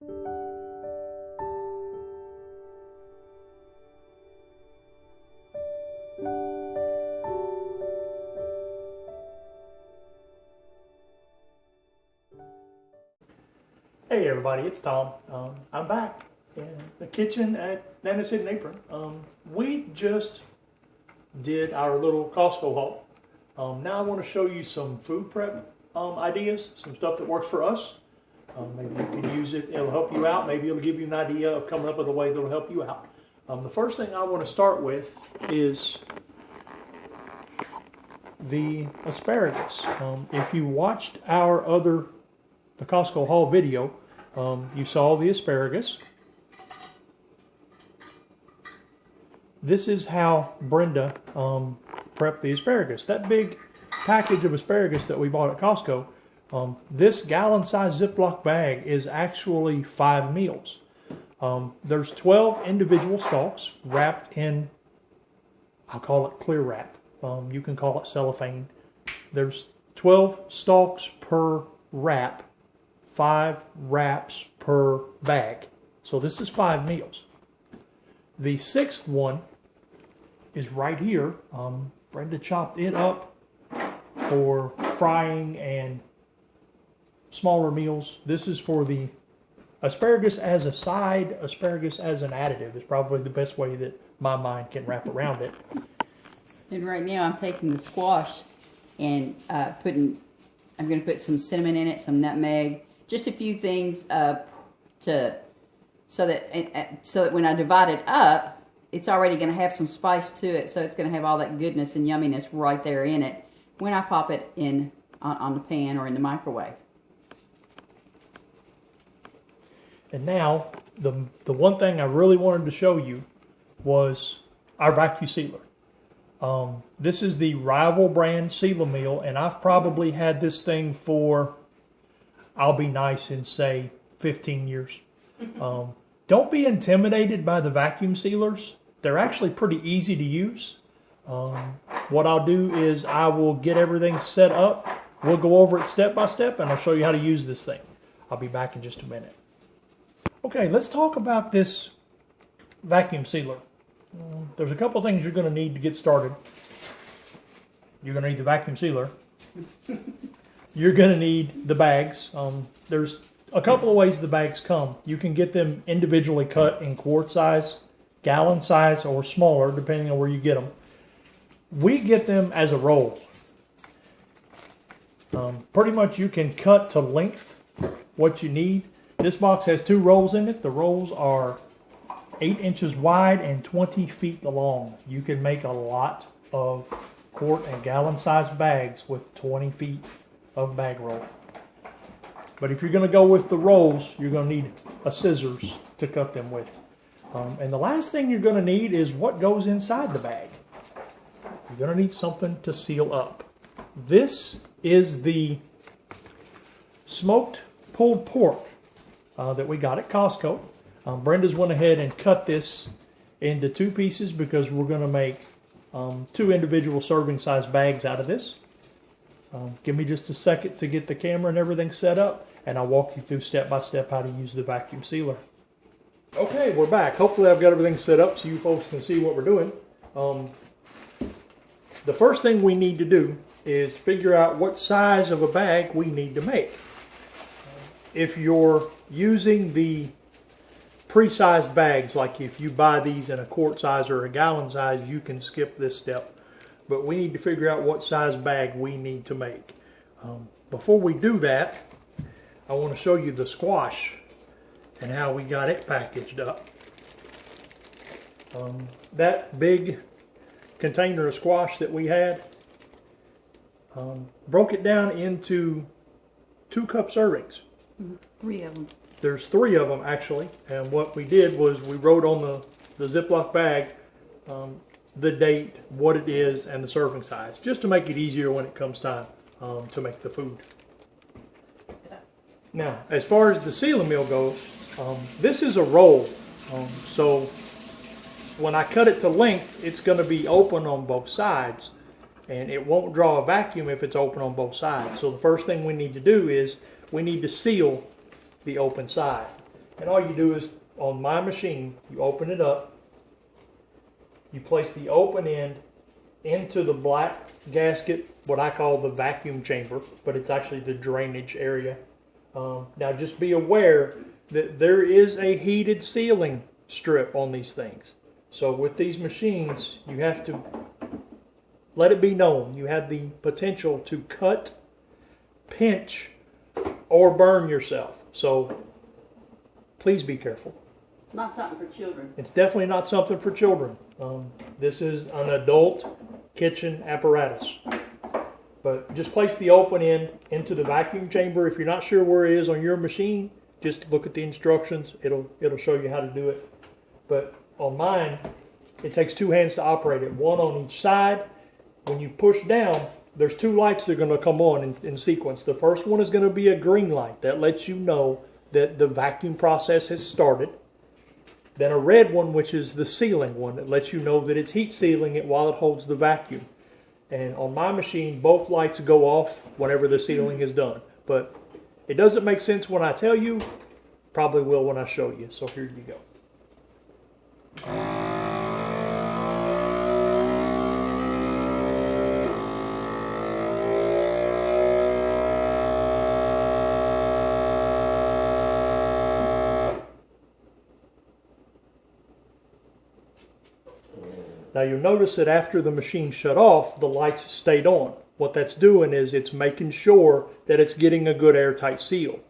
Hey everybody, it's Tom. I'm back in the kitchen at Nana's Hidden Apron. We just did our little Costco haul. Now I want to show you some food prep ideas, some stuff that works for us. Maybe you can use it, it'll help you out. Maybe it'll give you an idea of coming up with a way that'll help you out. The first thing I want to start with is the asparagus. If you watched the Costco haul video, you saw the asparagus. This is how Brenda prepped the asparagus. That big package of asparagus that we bought at Costco, this gallon-sized Ziploc bag is actually 5 meals. There's 12 individual stalks wrapped in, I'll call it clear wrap. You can call it cellophane. There's 12 stalks per wrap. 5 wraps per bag. So this is 5 meals. The 6th one is right here. Brenda chopped it up for frying and smaller meals. This is for the asparagus as a side, asparagus as an additive is probably the best way that my mind can wrap around it. And right now I'm taking the squash and I'm going to put some cinnamon in it, some nutmeg, just a few things so that when I divide it up, it's already going to have some spice to it, so it's going to have all that goodness and yumminess right there in it when I pop it in on the pan or in the microwave. And now, the one thing I really wanted to show you was our vacuum sealer. This is the Rival brand Seal-A-Meal, and I've probably had this thing for, I'll be nice and say 15 years. Don't be intimidated by the vacuum sealers. They're actually pretty easy to use. What I'll do is I will get everything set up. We'll go over it step by step and I'll show you how to use this thing. I'll be back in just a minute. Okay, let's talk about this vacuum sealer. There's a couple things you're going to need to get started. You're going to need the vacuum sealer. You're going to need the bags. There's a couple of ways the bags come. You can get them individually cut in quart size, gallon size, or smaller, depending on where you get them. We get them as a roll. Pretty much you can cut to length what you need. This box has 2 rolls in it. The rolls are 8 inches wide and 20 feet long. You can make a lot of quart and gallon sized bags with 20 feet of bag roll. But if you're going to go with the rolls, you're going to need a scissors to cut them with. And the last thing you're going to need is what goes inside the bag. You're going to need something to seal up. This is the smoked pulled pork that we got at Costco. Brenda's went ahead and cut this into 2 pieces because we're going to make 2 individual serving size bags out of this. Give me just a second to get the camera and everything set up, and I'll walk you through step by step how to use the vacuum sealer. Okay, we're back. Hopefully I've got everything set up so you folks can see what we're doing. The first thing we need to do is figure out what size of a bag we need to make. If you're using the pre-sized bags, like if you buy these in a quart size or a gallon size, you can skip this step. But we need to figure out what size bag we need to make. Before we do that, I want to show you the squash and how we got it packaged up. That big container of squash that we had, broke it down into 2 cup servings. 3 of them. There's 3 of them actually, and what we did was we wrote on the Ziploc bag the date, what it is, and the serving size, just to make it easier when it comes time to make the food. Now, as far as the Seal-A-Meal goes, this is a roll, so when I cut it to length, it's going to be open on both sides, and it won't draw a vacuum if it's open on both sides. So the first thing we need to do is we need to seal the open side. And all you do is, on my machine, you open it up, you place the open end into the black gasket, what I call the vacuum chamber, but it's actually the drainage area. Now just be aware that there is a heated sealing strip on these things. So with these machines, you have to let it be known you have the potential to cut, pinch, or burn yourself. So please be careful. Not something for children. It's definitely not something for children. This is an adult kitchen apparatus. But just place the open end into the vacuum chamber. If you're not sure where it is on your machine, just look at the instructions. It'll show you how to do it. But on mine, it takes 2 hands to operate it, one on each side. When you push down, there's 2 lights that are going to come on in sequence. The first one is going to be a green light. That lets you know that the vacuum process has started. Then a red one, which is the sealing one, that lets you know that it's heat sealing it while it holds the vacuum. And on my machine, both lights go off whenever the sealing is done. But it doesn't make sense when I tell you. Probably will when I show you. So here you go. Now you'll notice that after the machine shut off, the lights stayed on. What that's doing is it's making sure that it's getting a good airtight seal.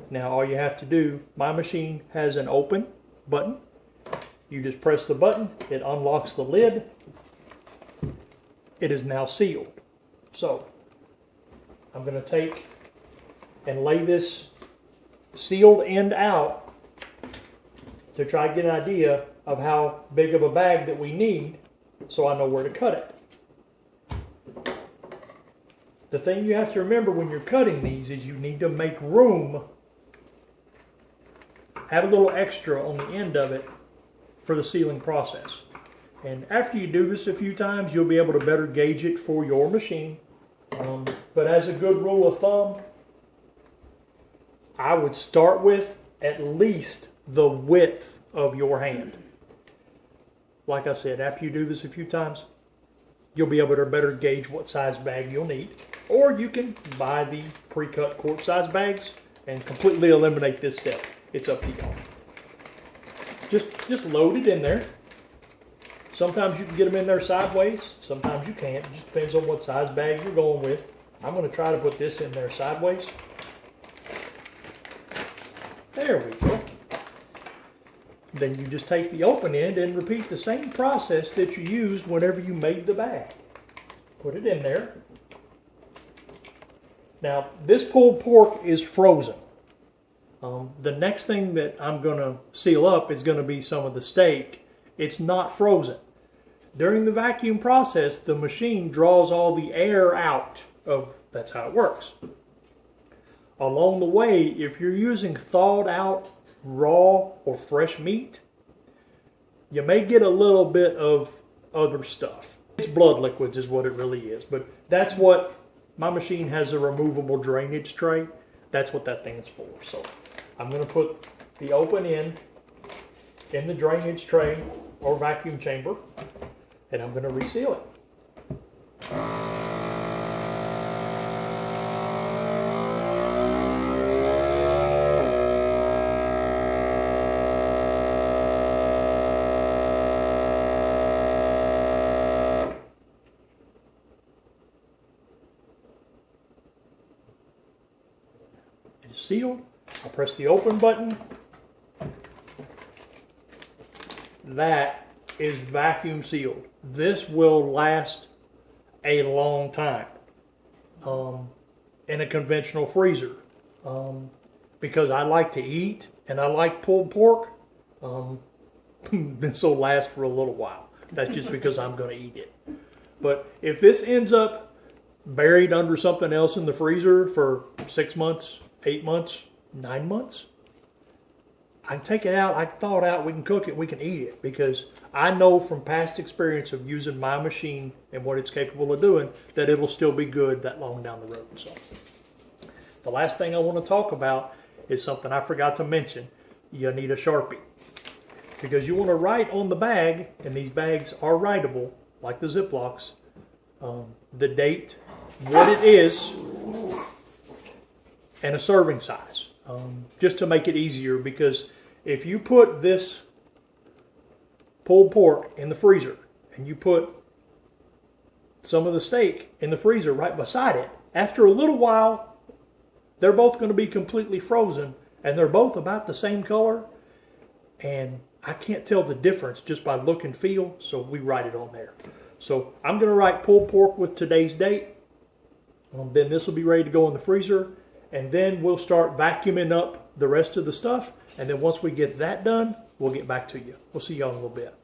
Now all you have to do, my machine has an open button. You just press the button, it unlocks the lid. It is now sealed. So I'm going to take and lay this sealed end out to try to get an idea of how big of a bag that we need, so I know where to cut it. The thing you have to remember when you're cutting these is you need to make room, have a little extra on the end of it for the sealing process. And after you do this a few times, you'll be able to better gauge it for your machine. But as a good rule of thumb, I would start with at least the width of your hand. Like I said, after you do this a few times, you'll be able to better gauge what size bag you'll need. Or you can buy the pre-cut quart size bags and completely eliminate this step. It's up to you. Just load it in there. Sometimes you can get them in there sideways. Sometimes you can't. It just depends on what size bag you're going with. I'm going to try to put this in there sideways. There we go. Then you just take the open end and repeat the same process that you used whenever you made the bag. Put it in there. Now, this pulled pork is frozen. The next thing that I'm going to seal up is going to be some of the steak. It's not frozen. During the vacuum process, the machine draws all the air out of, that's how it works. Along the way, if you're using thawed out raw or fresh meat, you may get a little bit of other stuff. It's blood liquids is what it really is. But that's what, my machine has a removable drainage tray. That's what that thing is for. So I'm going to put the open end in the drainage tray or vacuum chamber, and I'm going to reseal it. It's sealed. I'll press the open button. That is vacuum sealed. This will last a long time in a conventional freezer. Because I like to eat and I like pulled pork, this will last for a little while. That's just because I'm going to eat it. But if this ends up buried under something else in the freezer for 6 months, 8 months, 9 months, I can take it out, I can thaw it out, we can cook it, we can eat it, because I know from past experience of using my machine and what it's capable of doing that it'll still be good that long down the road. So the last thing I want to talk about is something I forgot to mention. you need a Sharpie. Because you want to write on the bag, and these bags are writable, like the Ziplocs, the date, what it is, and a serving size. Just to make it easier, because if you put this pulled pork in the freezer, and you put some of the steak in the freezer right beside it, after a little while, they're both going to be completely frozen, and they're both about the same color, and I can't tell the difference just by look and feel, so we write it on there. So I'm going to write pulled pork with today's date. Then this will be ready to go in the freezer, and then we'll start vacuuming up the rest of the stuff, and then once we get that done, we'll get back to you. We'll see y'all in a little bit.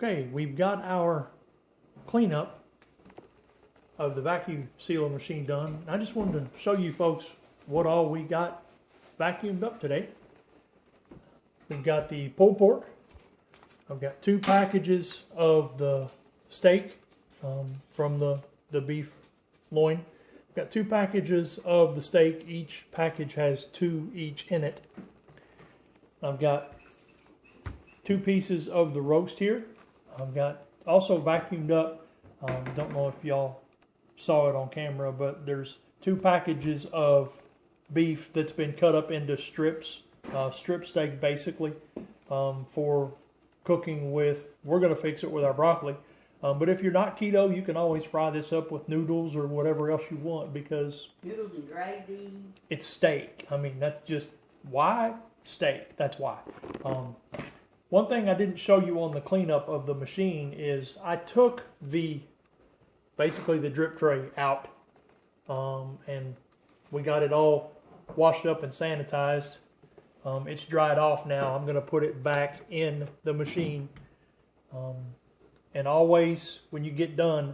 Okay, we've got our cleanup of the vacuum sealer machine done. I just wanted to show you folks what all we got vacuumed up today. We've got the pulled pork. I've got 2 packages of the steak from the beef loin. I've got 2 packages of the steak. Each package has 2 each in it. I've got 2 pieces of the roast here. I've got also vacuumed up. Don't know if y'all saw it on camera, but there's 2 packages of beef that's been cut up into strips, strip steak basically, for cooking with. We're going to fix it with our broccoli. But if you're not keto, you can always fry this up with noodles or whatever else you want, because Noodles and gravy. it's steak. I mean, that's just why steak. That's why. One thing I didn't show you on the cleanup of the machine is I took basically the drip tray out, and we got it all washed up and sanitized. It's dried off now. I'm going to put it back in the machine. And always, when you get done,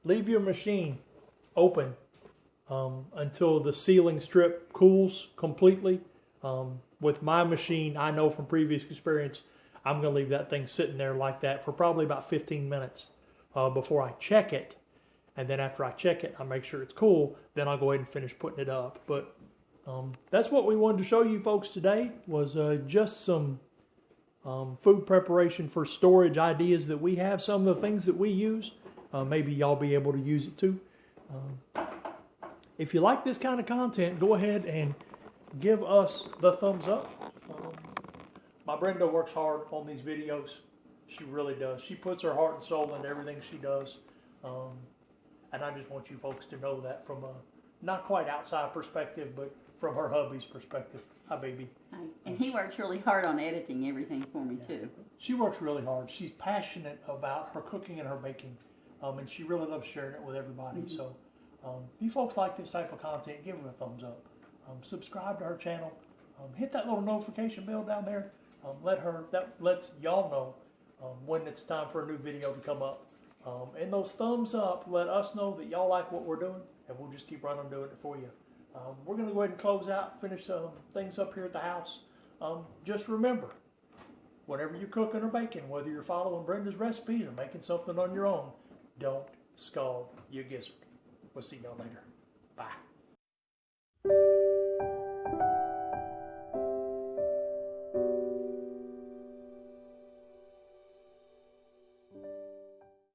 leave your machine open until the sealing strip cools completely. With my machine, I know from previous experience, I'm going to leave that thing sitting there like that for probably about 15 minutes before I check it. And then after I check it, I make sure it's cool. Then I'll go ahead and finish putting it up. But that's what we wanted to show you folks today, was just some food preparation for storage ideas that we have, some of the things that we use. Maybe y'all be able to use it too. If you like this kind of content, go ahead and give us the thumbs up. My Brenda works hard on these videos. She really does. She puts her heart and soul into everything she does. And I just want you folks to know that from a not quite outside perspective, but from her hubby's perspective. Hi, baby. And he works really hard on editing everything for me, too. She works really hard. She's passionate about her cooking and her baking, and she really loves sharing it with everybody. Mm-hmm. So if you folks like this type of content, give her a thumbs up. Subscribe to her channel. Hit that little notification bell down there. That lets y'all know when it's time for a new video to come up. And those thumbs up let us know that y'all like what we're doing, and we'll just keep right on doing it for you. We're going to go ahead and close out, finish things up here at the house. Just remember, whenever you're cooking or baking, whether you're following Brenda's recipes or making something on your own, don't scald your gizzard. We'll see y'all later. Bye.